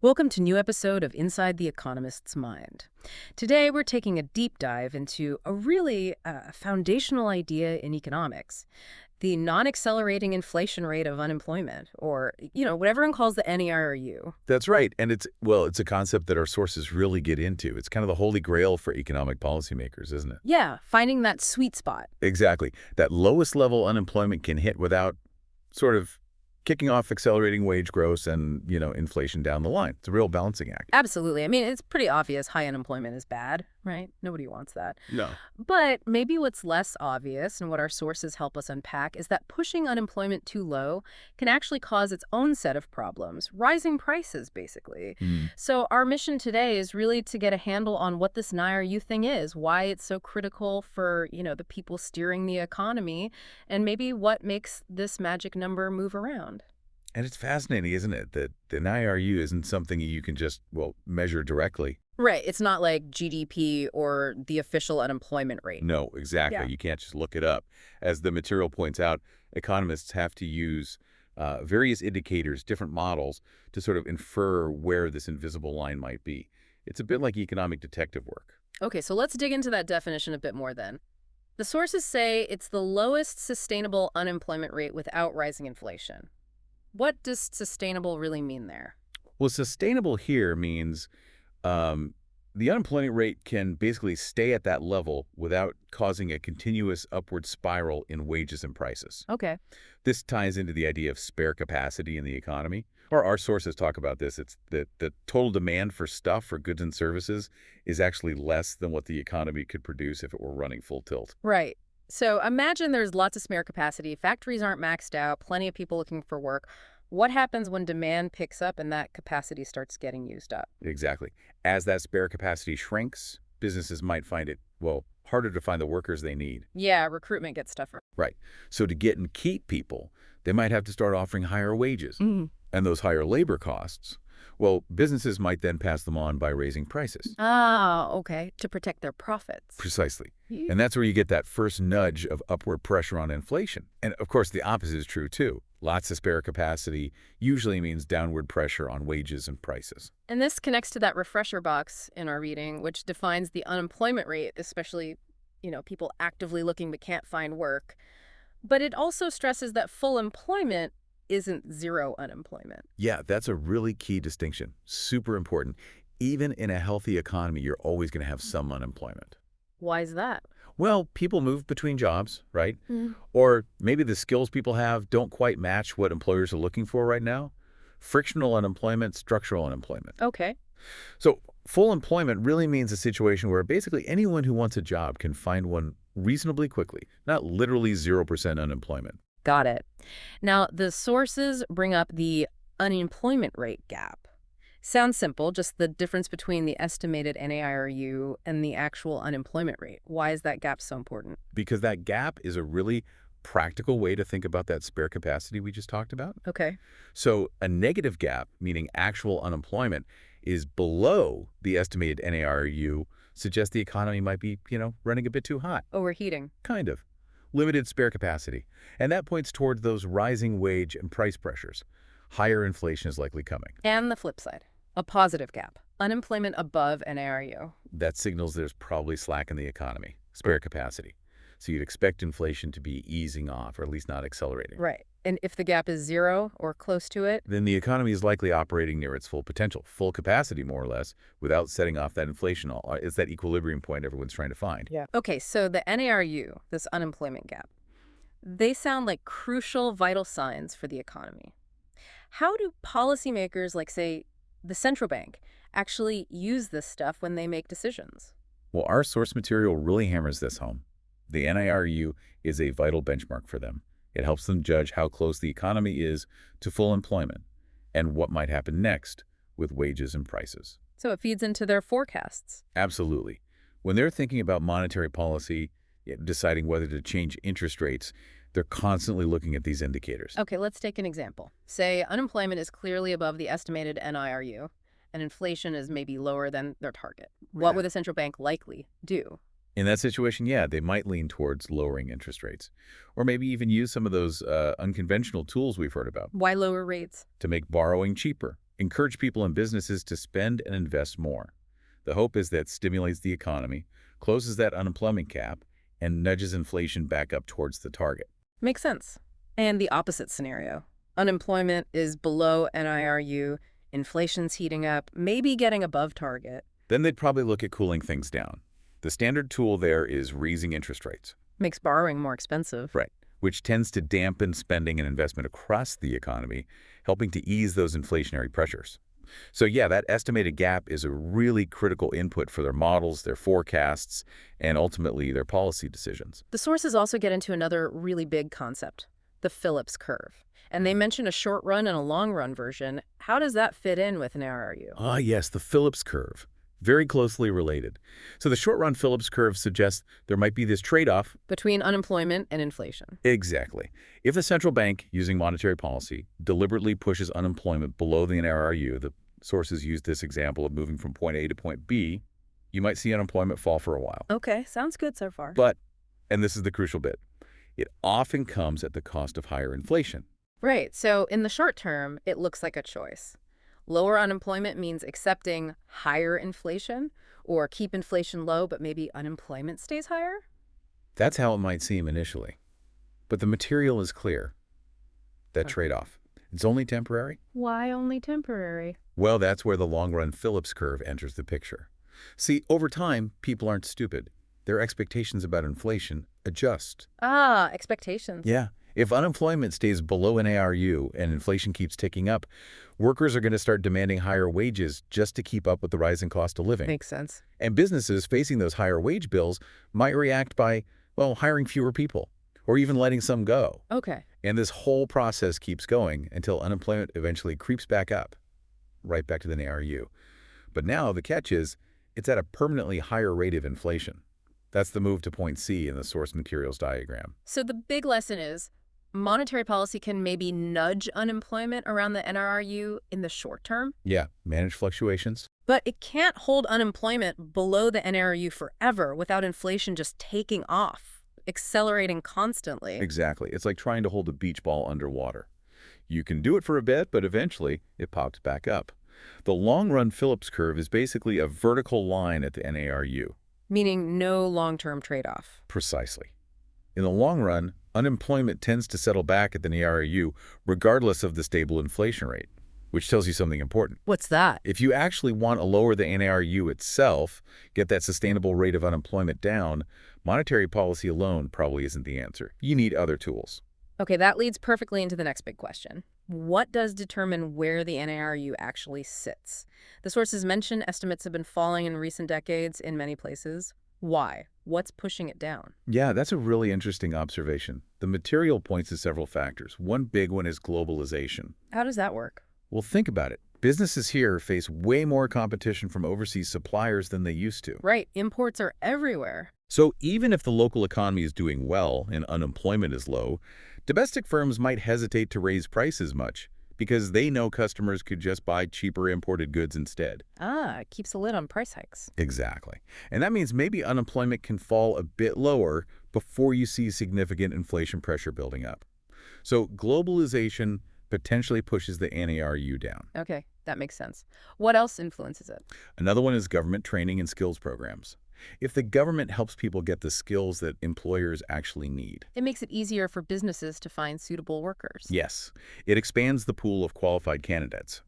Welcome to a new episode of Inside the Economist's Mind. Today, we're taking a deep dive into a really foundational idea in economics, the non-accelerating inflation rate of unemployment, or, what everyone calls the NAIRU. That's right. And it's a concept that our sources really get into. It's kind of the holy grail for economic policymakers, isn't it? Yeah, finding that sweet spot. Exactly. That lowest level unemployment can hit without sort of kicking off accelerating wage growth and, inflation down the line. It's a real balancing act. Absolutely. I mean, it's pretty obvious high unemployment is bad, right? Nobody wants that. No. But maybe what's less obvious and what our sources help us unpack is that pushing unemployment too low can actually cause its own set of problems, rising prices, basically. So our mission today is really to get a handle on what this NAIRU thing is, why it's so critical for, the people steering the economy, and maybe what makes this magic number move around. And it's fascinating, isn't it, that the NIRU isn't something you can just, measure directly. Right. It's not like GDP or the official unemployment rate. No, exactly. Yeah. You can't just look it up. As the material points out, economists have to use various indicators, different models, to sort of infer where this invisible line might be. It's a bit like economic detective work. Okay, so let's dig into that definition a bit more then. The sources say it's the lowest sustainable unemployment rate without rising inflation. What does sustainable really mean there? Well, sustainable here means the unemployment rate can basically stay at that level without causing a continuous upward spiral in wages and prices. Okay. This ties into the idea of spare capacity in the economy. Or our sources talk about this. It's that the total demand for stuff, for goods and services, is actually less than what the economy could produce if it were running full tilt. Right. So imagine there's lots of spare capacity, factories aren't maxed out, plenty of people looking for work. What happens when demand picks up and that capacity starts getting used up? Exactly. As that spare capacity shrinks, businesses might find it, harder to find the workers they need. Yeah, recruitment gets tougher. Right. So to get and keep people, they might have to start offering higher wages. And those higher labor costs, businesses might then pass them on by raising prices. Ah, okay. To protect their profits. Precisely. And that's where you get that first nudge of upward pressure on inflation. And of course, the opposite is true too. Lots of spare capacity usually means downward pressure on wages and prices. And this connects to that refresher box in our reading, which defines the unemployment rate, especially, people actively looking but can't find work. But it also stresses that full employment isn't zero unemployment. Yeah, that's a really key distinction. Super important. Even in a healthy economy, you're always going to have some unemployment. Why is that? Well, people move between jobs, right? Or maybe the skills people have don't quite match what employers are looking for right now. Frictional unemployment, structural unemployment. Okay. So full employment really means a situation where basically anyone who wants a job can find one reasonably quickly, not literally 0% unemployment. Got it. Now, the sources bring up the unemployment rate gap. Sounds simple, just the difference between the estimated NAIRU and the actual unemployment rate. Why is that gap so important? Because that gap is a really practical way to think about that spare capacity we just talked about. Okay. So a negative gap, meaning actual unemployment, is below the estimated NAIRU, suggests the economy might be, running a bit too hot. Overheating. Kind of. Limited spare capacity. And that points toward those rising wage and price pressures. Higher inflation is likely coming. And the flip side, a positive gap. Unemployment above NAIRU. That signals there's probably slack in the economy, spare capacity. So you'd expect inflation to be easing off, or at least not accelerating. Right. And if the gap is zero or close to it? Then the economy is likely operating near its full potential, full capacity more or less, without setting off that inflation. It's that equilibrium point everyone's trying to find. Yeah. Okay, so the NAIRU, this unemployment gap, they sound like crucial, vital signs for the economy. How do policymakers, like, say, the central bank, actually use this stuff when they make decisions? Well, our source material really hammers this home. The NIRU is a vital benchmark for them. It helps them judge how close the economy is to full employment and what might happen next with wages and prices. So it feeds into their forecasts. Absolutely. When they're thinking about monetary policy, deciding whether to change interest rates, they're constantly looking at these indicators. Okay, let's take an example. Say unemployment is clearly above the estimated NIRU, and inflation is maybe lower than their target. What would the central bank likely do? In that situation, they might lean towards lowering interest rates, or maybe even use some of those unconventional tools we've heard about Why lower rates? to make borrowing cheaper, encourage people and businesses to spend and invest more. The hope is that stimulates the economy, closes that unemployment gap, and nudges inflation back up towards the target. Makes sense. And the opposite scenario. Unemployment is below NIRU, inflation's heating up, maybe getting above target. Then they'd probably look at cooling things down. The standard tool there is raising interest rates. Makes borrowing more expensive. Right, which tends to dampen spending and investment across the economy, helping to ease those inflationary pressures. So yeah, that estimated gap is a really critical input for their models, their forecasts, and ultimately their policy decisions. The sources also get into another really big concept, the Phillips curve. And they mention a short run and a long run version. How does that fit in with an NAIRU? Ah, yes, the Phillips curve. Very closely related. So the short-run Phillips curve suggests there might be this trade-off. Between unemployment and inflation. Exactly. If the central bank, using monetary policy, deliberately pushes unemployment below the NAIRU, the sources use this example of moving from point A to point B, you might see unemployment fall for a while. Okay, sounds good so far. But, and this is the crucial bit, it often comes at the cost of higher inflation. Right, so in the short term, it looks like a choice. Lower unemployment means accepting higher inflation, or keep inflation low, but maybe unemployment stays higher? That's how it might seem initially. But the material is clear. That trade-off. It's only temporary. Why only temporary? Well, that's where the long-run Phillips curve enters the picture. See, over time, people aren't stupid. Their expectations about inflation adjust. Ah, expectations. Yeah. If unemployment stays below NAIRU and inflation keeps ticking up, workers are going to start demanding higher wages just to keep up with the rising cost of living. Makes sense. And businesses facing those higher wage bills might react by, well, hiring fewer people or even letting some go. Okay. And this whole process keeps going until unemployment eventually creeps back up, right back to the NAIRU. But now the catch is it's at a permanently higher rate of inflation. That's the move to point C in the source materials diagram. So the big lesson is monetary policy can maybe nudge unemployment around the NRRU in the short term, Yeah, manage fluctuations. but it can't hold unemployment below the NRRU forever without inflation just taking off, accelerating constantly. Exactly. It's like trying to hold a beach ball underwater. You can do it for a bit, but eventually it pops back up. The long-run Phillips curve is basically a vertical line at the NAIRU. Meaning no long-term trade-off. Precisely. In the long run, unemployment tends to settle back at the NAIRU regardless of the stable inflation rate, which tells you something important. What's that? If you actually want to lower the NAIRU itself, get that sustainable rate of unemployment down, monetary policy alone probably isn't the answer. You need other tools. Okay, that leads perfectly into the next big question. What does determine where the NAIRU actually sits? The sources mention estimates have been falling in recent decades in many places. Why? What's pushing it down? Yeah, that's a really interesting observation. The material points to several factors. One big one is globalization. How does that work? Well, think about it. Businesses here face way more competition from overseas suppliers than they used to. Right, imports are everywhere. So even if the local economy is doing well and unemployment is low, domestic firms might hesitate to raise prices much because they know customers could just buy cheaper imported goods instead. Ah, it keeps a lid on price hikes. Exactly. And that means maybe unemployment can fall a bit lower before you see significant inflation pressure building up. So globalization potentially pushes the NAIRU down. Okay, that makes sense. What else influences it? Another one is government training and skills programs. If the government helps people get the skills that employers actually need. It makes it easier for businesses to find suitable workers. Yes, it expands the pool of qualified candidates.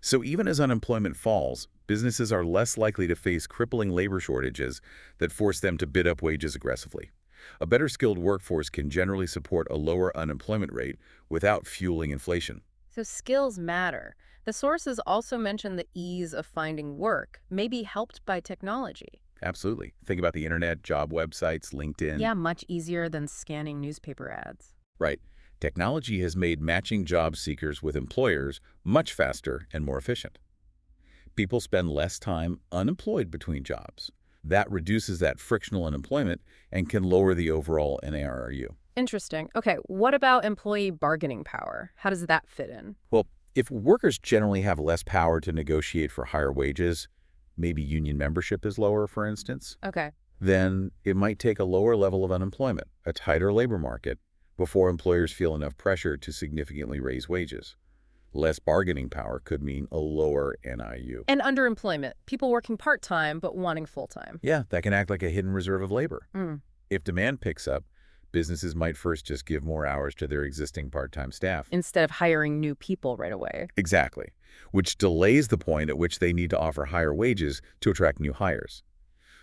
So even as unemployment falls, businesses are less likely to face crippling labor shortages that force them to bid up wages aggressively. A better skilled workforce can generally support a lower unemployment rate without fueling inflation. So skills matter. The sources also mention the ease of finding work may be helped by technology. Absolutely. Think about the internet, job websites, LinkedIn. Yeah, much easier than scanning newspaper ads. Right. Technology has made matching job seekers with employers much faster and more efficient. People spend less time unemployed between jobs. That reduces that frictional unemployment and can lower the overall NAIRU. Interesting. Okay, what about employee bargaining power? How does that fit in? Well, if workers generally have less power to negotiate for higher wages, maybe union membership is lower, for instance, Okay. then it might take a lower level of unemployment, a tighter labor market, before employers feel enough pressure to significantly raise wages. Less bargaining power could mean a lower NIU. And underemployment, people working part-time but wanting full-time. Yeah, that can act like a hidden reserve of labor. Mm. If demand picks up, businesses might first just give more hours to their existing part-time staff. Instead of hiring new people right away. Exactly, which delays the point at which they need to offer higher wages to attract new hires.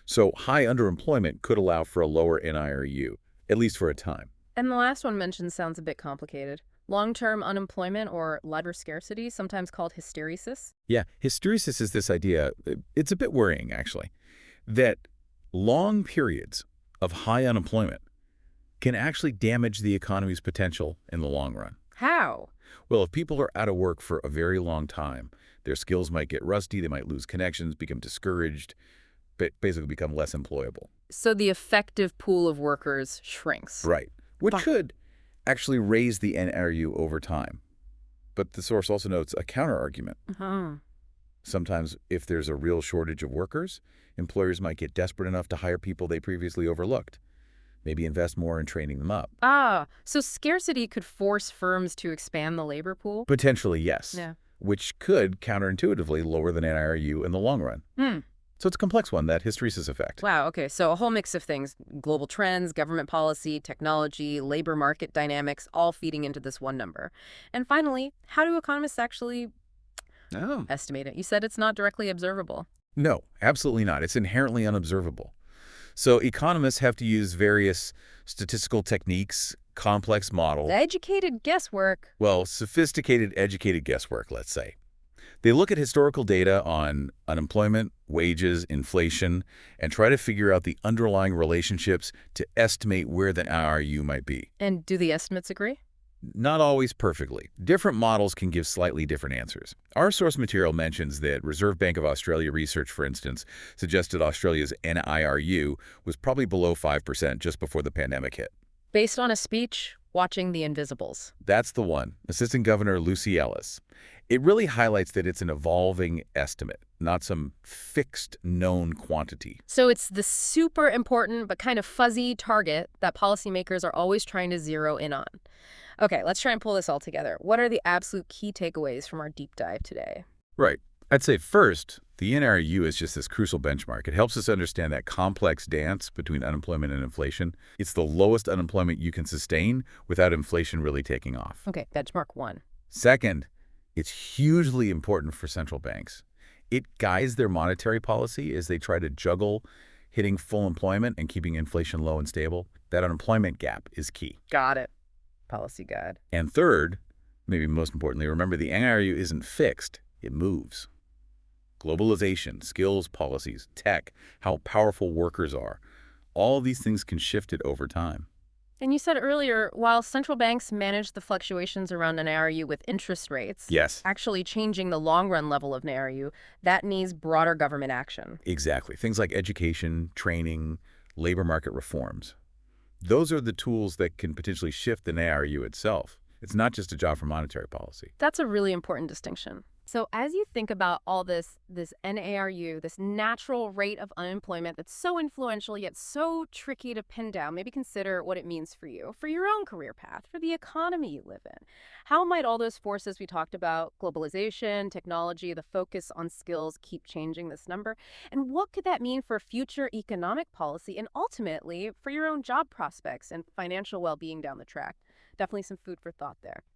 So high underemployment could allow for a lower NIRU, at least for a time. And the last one mentioned sounds a bit complicated. Long-term unemployment or labor scarcity, sometimes called hysteresis. Yeah, hysteresis is this idea, it's a bit worrying actually, that long periods of high unemployment can actually damage the economy's potential in the long run. How? Well, if people are out of work for a very long time, their skills might get rusty, they might lose connections, become discouraged, basically become less employable. So the effective pool of workers shrinks. Right, which But- could actually raise the NRU over time. But the source also notes a counter-argument. Sometimes, if there's a real shortage of workers, employers might get desperate enough to hire people they previously overlooked. Maybe invest more in training them up. So scarcity could force firms to expand the labor pool? Potentially, yes. Yeah. Which could counterintuitively lower the NIRU in the long run. So it's a complex one, that hysteresis effect. Wow, okay, so a whole mix of things. Global trends, government policy, technology, labor market dynamics, all feeding into this one number. And finally, how do economists actually estimate it? You said it's not directly observable. No, absolutely not. It's inherently unobservable. So economists have to use various statistical techniques, complex models. Educated guesswork. Well, sophisticated, educated guesswork, let's say. They look at historical data on unemployment, wages, inflation, and try to figure out the underlying relationships to estimate where the NIRU might be. And do the estimates agree? Not always perfectly. Different models can give slightly different answers. Our source material mentions that Reserve Bank of Australia research, for instance, suggested Australia's NIRU was probably below 5% just before the pandemic hit. Based on a speech, Watching the Invisibles. That's the one. Assistant Governor Lucy Ellis. It really highlights that it's an evolving estimate, not some fixed known quantity. So it's the super important but kind of fuzzy target that policymakers are always trying to zero in on. Okay, let's try and pull this all together. What are the absolute key takeaways from our deep dive today? Right. I'd say first, the NRU is just this crucial benchmark. It helps us understand that complex dance between unemployment and inflation. It's the lowest unemployment you can sustain without inflation really taking off. Okay, benchmark 1. Second, it's hugely important for central banks. It guides their monetary policy as they try to juggle hitting full employment and keeping inflation low and stable. That unemployment gap is key. Got it. Policy guide. And third, maybe most importantly, remember the NRU isn't fixed, it moves. Globalization, skills policies, tech, how powerful workers are, all these things can shift it over time. And you said earlier, while central banks manage the fluctuations around NAIRU with interest rates, Yes. actually changing the long-run level of NAIRU, that needs broader government action. Exactly. Things like education, training, labor market reforms. Those are the tools that can potentially shift the NAIRU itself. It's not just a job for monetary policy. That's a really important distinction. So as you think about all this NAIRU, this natural rate of unemployment that's so influential yet so tricky to pin down, maybe consider what it means for you, for your own career path, for the economy you live in. How might all those forces we talked about, globalization, technology, the focus on skills, keep changing this number? And what could that mean for future economic policy and ultimately for your own job prospects and financial well-being down the track? Definitely some food for thought there.